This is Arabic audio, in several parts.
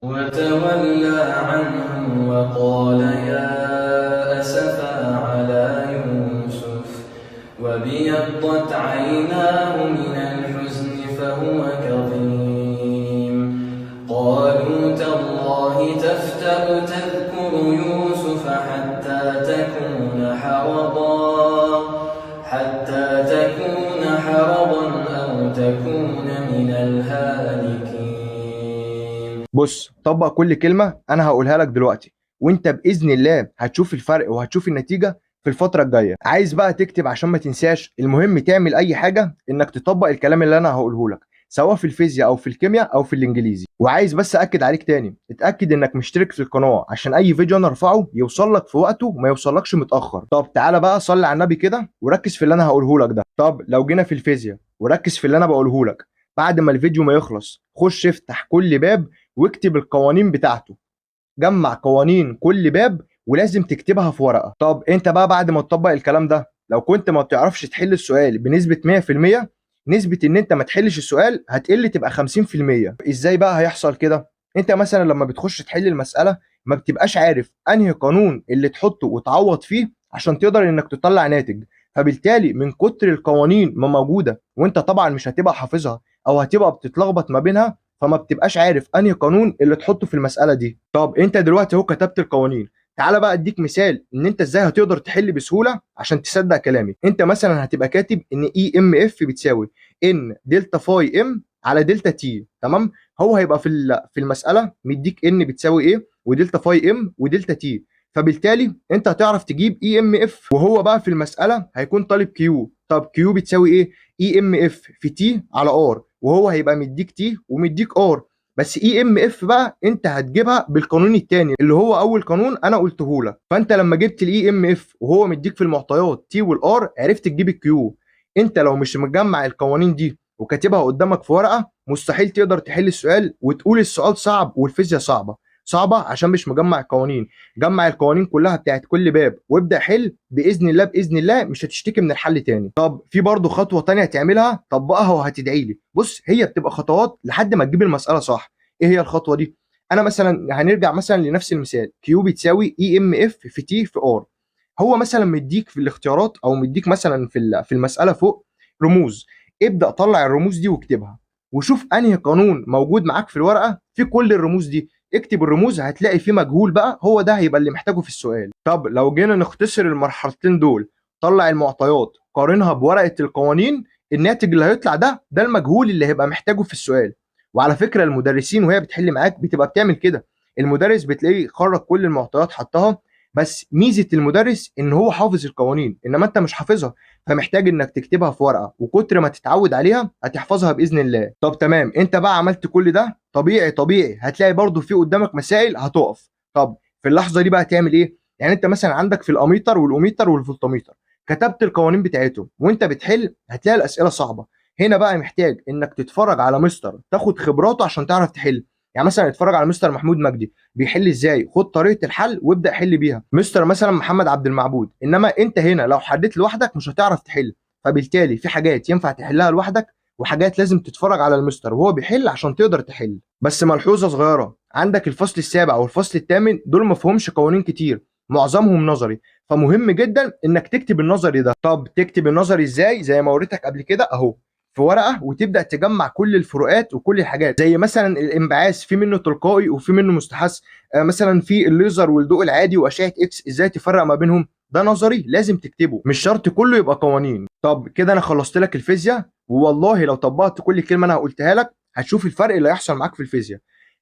وتولى عنهم وقال يا أسفا على يوسف وابيضت عيناه من الحزن فهو كظيم قالوا تالله تفتأ تذكر يوسف حتى تكون حرضا أو تكون من الهالكين. بص، طبق كل كلمة أنا هقولها لك دلوقتي، وأنت بإذن الله هتشوف الفرق وهتشوف النتيجة في الفترة الجاية. عايز بقى تكتب عشان ما تنساش، المهم تعمل أي حاجة إنك تطبق الكلام اللي أنا هقوله لك، سواء في الفيزياء أو في الكيمياء أو في الإنجليزي. وعايز بس أكد عليك تاني، اتأكد إنك مشترك في القناة عشان أي فيديو أنا أرفعه يوصل لك في وقته وما يوصلكش متأخر. طب تعالى بقى صلي على النبي كده وركز في اللي أنا هقوله لك ده. طب لو جينا في الفيزياء وركز في اللي أنا بقوله لك، بعد ما الفيديو ما يخلص خش افتح كل باب واكتب القوانين بتاعته. جمع قوانين كل باب ولازم تكتبها في ورقة. طب انت بقى بعد ما تطبق الكلام ده، لو كنت ما بتعرفش تحل السؤال بنسبة 100%، نسبة ان انت ما تحلش السؤال هتقل تبقى 50%. ازاي بقى هيحصل كده؟ انت مثلا لما بتخش تحل المسألة ما بتبقاش عارف انهي قانون اللي تحطه وتعوض فيه عشان تقدر انك تطلع ناتج، فبالتالي من كتر القوانين ما موجودة وانت طبعا مش هتبقى حافظها او هتبقى بتتلخبط ما بينها، فما بتبقاش عارف انهي قانون اللي تحطه في المساله دي. طب انت دلوقتي اهو كتبت القوانين، تعالى بقى اديك مثال ان انت ازاي هتقدر تحل بسهوله عشان تصدق كلامي. انت مثلا هتبقى كاتب ان اي ام اف بتساوي ان دلتا فاي ام على دلتا تي، تمام؟ هو هيبقى في المساله مديك ان بتساوي ايه ودلتا فاي ام ودلتا تي، فبالتالي انت هتعرف تجيب اي ام اف. وهو بقى في المساله هيكون طالب كيو. طب كيو بتساوي ايه؟ اي ام اف في تي على ار، وهو هيبقى مديك تي ومديك ار. بس اي ام اف بقى انت هتجيبها بالقانون الثاني اللي هو اول قانون انا قلته لك. فانت لما جبت الاي ام اف وهو مديك في المعطيات تي والار عرفت تجيب الكيو. انت لو مش مجمع القوانين دي وكاتبها قدامك في ورقه مستحيل تقدر تحل السؤال وتقول السؤال صعب والفيزياء صعبه عشان مش مجمع القوانين. جمع القوانين كلها بتاعت كل باب وابدا حل، باذن الله باذن الله مش هتشتكي من الحل تاني. طب في برضه خطوه تانية تعملها، طبقها وهتدعي لي. بص، هي بتبقى خطوات لحد ما تجيب المساله صح. ايه هي الخطوه دي؟ انا مثلا هنرجع مثلا لنفس المثال، كيو بتساوي اي ام اف في تي في ار. هو مثلا مديك في الاختيارات او مديك مثلا في المساله فوق رموز. ابدا طلع الرموز دي واكتبها وشوف انهي قانون موجود معاك في الورقه في كل الرموز دي. اكتب الرموز هتلاقي فيه مجهول بقى، هو ده هيبقى اللي محتاجه في السؤال. طب لو جينا نختصر المرحلتين دول، طلع المعطيات قارنها بورقه القوانين، الناتج اللي هيطلع ده المجهول اللي هيبقى محتاجه في السؤال. وعلى فكره المدرسين وهي بتحل معاك بتبقى بتعمل كده. المدرس بتلاقيه خرج كل المعطيات حطها، بس ميزه المدرس ان هو حافظ القوانين انما انت مش حافظها، فمحتاج انك تكتبها في ورقه، وكتر ما تتعود عليها هتحفظها باذن الله. طب تمام، انت بقى عملت كل ده، طبيعي هتلاقي برضو في قدامك مسائل هتقف. طب في اللحظه دي بقى تعمل ايه؟ يعني انت مثلا عندك في الاميتر والاوميتر والفولتميتر كتبت القوانين بتاعتهم وانت بتحل هتلاقي الاسئله صعبه. هنا بقى محتاج انك تتفرج على مستر تاخد خبراته عشان تعرف تحل. يعني مثلا اتفرج على مستر محمود مجدي بيحل ازاي، خد طريقه الحل وابدا حل بيها. مستر مثلا محمد عبد المعبود. انما انت هنا لو حليت لوحدك مش هتعرف تحل، فبالتالي في حاجات ينفع تحلها لوحدك وحاجات لازم تتفرج على المستر وهو بيحل عشان تقدر تحل. بس ملحوظه صغيره، عندك الفصل السابع والفصل الثامن دول ما فيهمش قوانين كتير، معظمهم نظري، فمهم جدا انك تكتب النظري ده. طب تكتب النظري ازاي؟ زي ما وريتك قبل كده اهو، في ورقه وتبدا تجمع كل الفروقات وكل الحاجات. زي مثلا الانبعاث في منه تلقائي وفي منه مستحث، مثلا في الليزر والضوء العادي واشعه اكس ازاي تفرق ما بينهم، ده نظري لازم تكتبه، مش شرط كله يبقى قوانين. طب كده انا خلصت لك الفيزياء، والله لو طبقت كل كلمه انا قلتها لك هتشوف الفرق اللي هيحصل معاك في الفيزياء.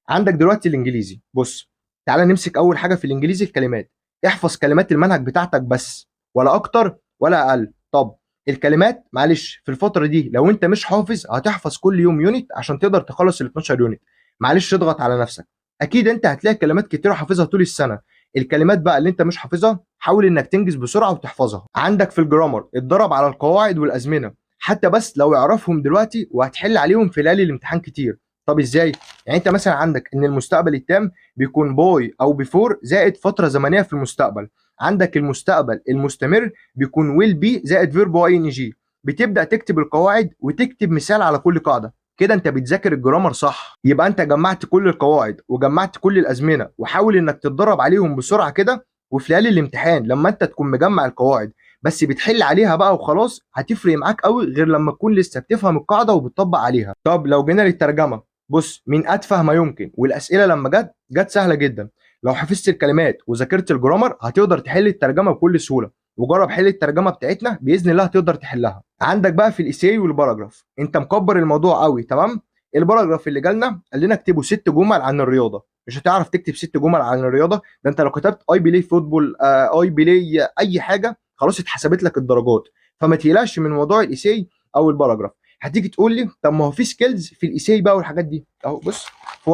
عندك دلوقتي الانجليزي. بص، تعالى نمسك اول حاجه في الانجليزي الكلمات. احفظ كلمات المنهج بتاعتك بس، ولا اكتر ولا اقل. طب الكلمات معلش في الفتره دي لو انت مش حافظ هتحفظ كل يوم يونت عشان تقدر تخلص ال 12 يونت. معلش اضغط على نفسك، اكيد انت هتلاقي كلمات كتير حافظها طول السنه. الكلمات بقى اللي انت مش حافظها حاول انك تنجز بسرعه وتحفظها. عندك في الجرامر اتدرب على القواعد والازمنه، حتى بس لو يعرفهم دلوقتي وهتحل عليهم في ليالي الامتحان كتير. طب ازاي؟ يعني انت مثلا عندك ان المستقبل التام بيكون باي او بيفور زائد فتره زمنيه في المستقبل. عندك المستقبل المستمر بيكون ويل بي زائد فيرب واي ان جي. بتبدا تكتب القواعد وتكتب مثال على كل قاعده. كده انت بتذاكر الجرامر صح. يبقى انت جمعت كل القواعد وجمعت كل الازمنه، وحاول انك تتدرب عليهم بسرعه كده، وفي ليالي الامتحان لما انت تكون مجمع القواعد بس بتحل عليها بقى وخلاص، هتفرق معاك قوي غير لما تكون لسه بتفهم القاعده وبتطبق عليها. طب لو جينا للترجمه، بص من اتفه ما يمكن، والاسئله لما جت سهله جدا. لو حفظت الكلمات وذاكرت الجرامر هتقدر تحل الترجمه بكل سهوله. وجرب حل الترجمه بتاعتنا باذن الله هتقدر تحلها. عندك بقى في الايساي والباراجراف انت مكبر الموضوع قوي، تمام. الباراجراف اللي جالنا قال لنا اكتبوا 6 جمل عن الرياضه. مش هتعرف تكتب 6 جمل عن الرياضه، ده انت لو كتبت اي بلاي فوتبول، اي بلاي اي حاجه، خلاص اتحسبت لك الدرجات. فما تقلقش من موضوع الايساي او الباراجراف. هتيجي تقول لي طب ما هو في سكيلز في الايساي بقى والحاجات دي، اهو بص في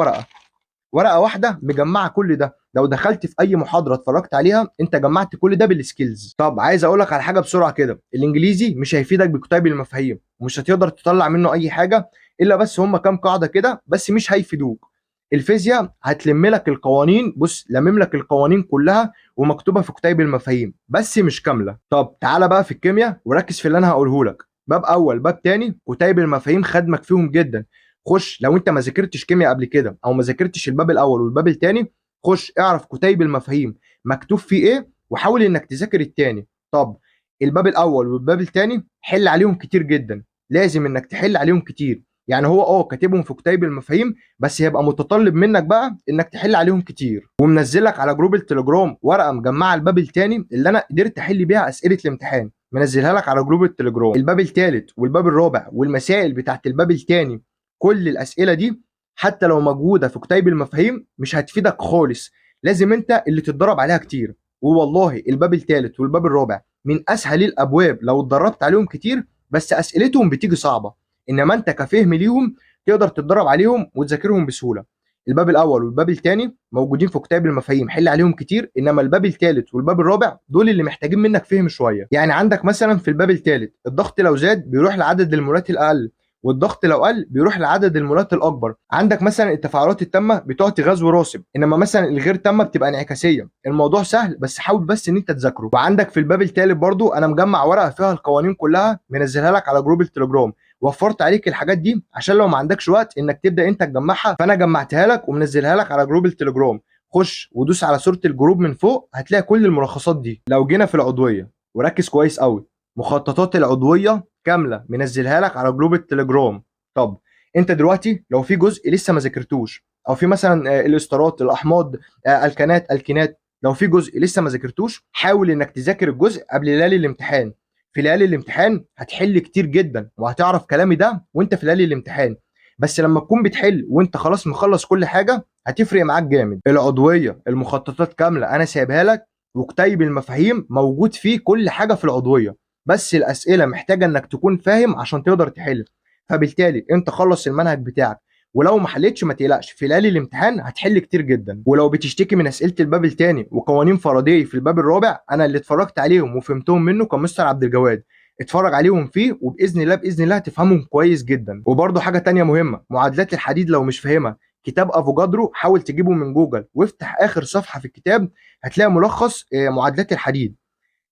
ورقه واحده مجمعه كل ده. لو دخلت في اي محاضره اتفرجت عليها انت جمعت كل ده بالسكيلز. طب عايز اقول لك على حاجه بسرعه كده، الانجليزي مش هيفيدك بكتيب المفاهيم، ومش هتقدر تطلع منه اي حاجه الا بس هم كام قاعده كده بس مش هيفيدوك. الفيزياء هتلم لك القوانين، بص لمم لك القوانين كلها ومكتوبه في كتيب المفاهيم بس مش كامله. طب تعالى بقى في الكيمياء وركز في اللي انا هقوله لك. باب اول باب تاني كتيب المفاهيم خدمك فيهم جدا. خش لو انت ما ذاكرتش كيمياء قبل كده او ما ذاكرتش الباب الاول والباب الثاني، خش اعرف كتيب المفاهيم مكتوب فيه ايه وحاول انك تذاكر الثاني. طب الباب الاول والباب الثاني حل عليهم كتير جدا، لازم انك تحل عليهم كتير. يعني هو كاتبهم في كتيب المفاهيم بس هيبقى متطلب منك بقى انك تحل عليهم كتير. ومنزلك على جروب التليجرام ورقه مجمعه الباب الثاني اللي انا قدرت احل بيها اسئله الامتحان، منزلها لك على جروب التليجرام. الباب الثالث والباب الرابع والمسائل بتاعت الباب الثاني، كل الاسئله دي حتى لو موجوده في كتيب المفاهيم مش هتفيدك خالص، لازم انت اللي تتدرب عليها كتير. ووالله الباب الثالث والباب الرابع من اسهل الابواب لو اتدربت عليهم كتير، بس اسئلتهم بتيجي صعبه، انما انت كفهم ليهم تقدر تتدرب عليهم وتذاكرهم بسهوله. الباب الاول والباب الثاني موجودين في كتيب المفاهيم حل عليهم كتير، انما الباب الثالث والباب الرابع دول اللي محتاجين منك فهم شويه. يعني عندك مثلا في الباب الثالث الضغط لو زاد بيروح لعدد المولات الاقل، والضغط لو قل بيروح لعدد المولات الاكبر. عندك مثلا التفاعلات التامه بتعطي غاز وراسب، انما مثلا الغير تامه بتبقى انعكاسيه. الموضوع سهل بس حاول بس ان انت تذاكره. وعندك في الباب الثالث برضو انا مجمع ورقه فيها القوانين كلها منزلها لك على جروب التليجرام، وفرت عليك الحاجات دي عشان لو ما عندكش وقت انك تبدا انت تجمعها، فانا جمعتها لك ومنزلها لك على جروب التليجرام. خش ودوس على صوره الجروب من فوق هتلاقي كل الملخصات دي. لو جينا في العضويه وركز كويس قوي، مخططات العضويه كامله منزلها لك على جروب التليجرام. طب انت دلوقتي لو في جزء لسه ما ذاكرتوش، او في مثلا الاستارات الاحماض الكانات الكينات، لو في جزء لسه ما ذاكرتوش حاول انك تذاكر الجزء قبل ليالي الامتحان. في ليالي الامتحان هتحل كتير جدا وهتعرف كلامي ده وانت في ليالي الامتحان، بس لما تكون بتحل وانت خلاص مخلص كل حاجه هتفرق معاك جامد. العضويه المخططات كامله انا سايبها لك، وكتيب المفاهيم موجود فيه كل حاجه في العضويه، بس الاسئله محتاجه انك تكون فاهم عشان تقدر تحل. فبالتالي انت خلص المنهج بتاعك، ولو ما حلتش ما تقلقش في ليالي الامتحان هتحل كتير جدا. ولو بتشتكي من اسئله الباب الثاني وقوانين فاراداي في الباب الرابع، انا اللي اتفرجت عليهم وفهمتهم منه كان مستر عبد الجواد، اتفرج عليهم فيه وباذن الله باذن الله هتفهمهم كويس جدا. وبرده حاجه تانية مهمه، معادلات الحديد لو مش فاهمها كتاب افوجادرو حاول تجيبه من جوجل وافتح اخر صفحه في الكتاب هتلاقي ملخص معادلات الحديد،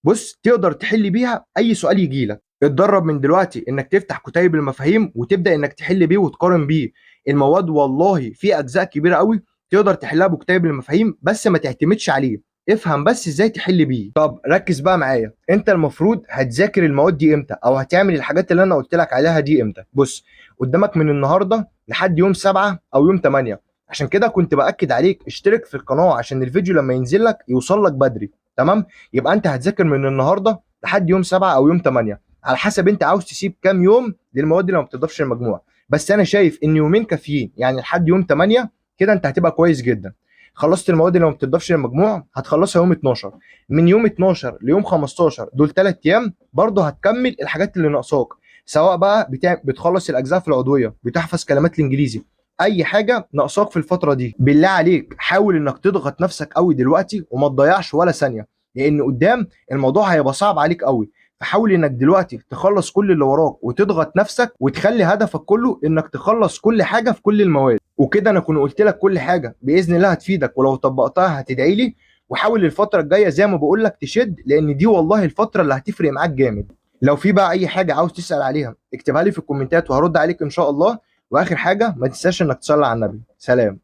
بص تقدر تحل بيها اي سؤال يجي لك. اتدرب من دلوقتي انك تفتح كتيب المفاهيم وتبدا انك تحل بيه وتقارن بيه المواد. والله في اجزاء كبيره قوي تقدر تحلها بكتيب المفاهيم بس ما تعتمدش عليه، افهم بس ازاي تحل بيه. طب ركز بقى معايا، انت المفروض هتذاكر المواد دي امتى او هتعمل الحاجات اللي انا قلت لك عليها دي امتى؟ بص قدامك من النهارده لحد يوم 7 او يوم 8، عشان كده كنت باكد عليك اشترك في القناه عشان الفيديو لما ينزل لك يوصل لك بدري، تمام؟ يبقى انت هتذاكر من النهارده لحد يوم 7 او يوم 8 على حسب انت عاوز تسيب كام يوم للمواد اللي ما بتضافش المجموع، بس انا شايف ان يومين كافيين، يعني لحد يوم 8 كده انت هتبقى كويس جدا. خلصت المواد اللي ما بتضافش للمجموع هتخلصها يوم 12، من يوم 12 ليوم 15 دول 3 ايام برضه هتكمل الحاجات اللي ناقصاك، سواء بقى بتخلص الاجزاء في العضويه، بتحفظ كلمات الانجليزي، اي حاجه ناقصاك في الفتره دي. بالله عليك حاول انك تضغط نفسك قوي دلوقتي وما تضيعش ولا ثانيه، لان قدام الموضوع هيبقى صعب عليك قوي. فحاول انك دلوقتي تخلص كل اللي وراك وتضغط نفسك وتخلي هدفك كله انك تخلص كل حاجه في كل المواد. وكده انا كنت قلت لك كل حاجه باذن الله هتفيدك، ولو طبقتها هتدعي لي. وحاول الفتره الجايه زي ما بقول لك تشد، لان دي والله الفتره اللي هتفرق معاك جامد. لو في بقى اي حاجه عاوز تسال عليها اكتبها لي في الكومنتات وهرد عليك ان شاء الله. واخر حاجه ما تنساش انك تصلي على النبي. سلام.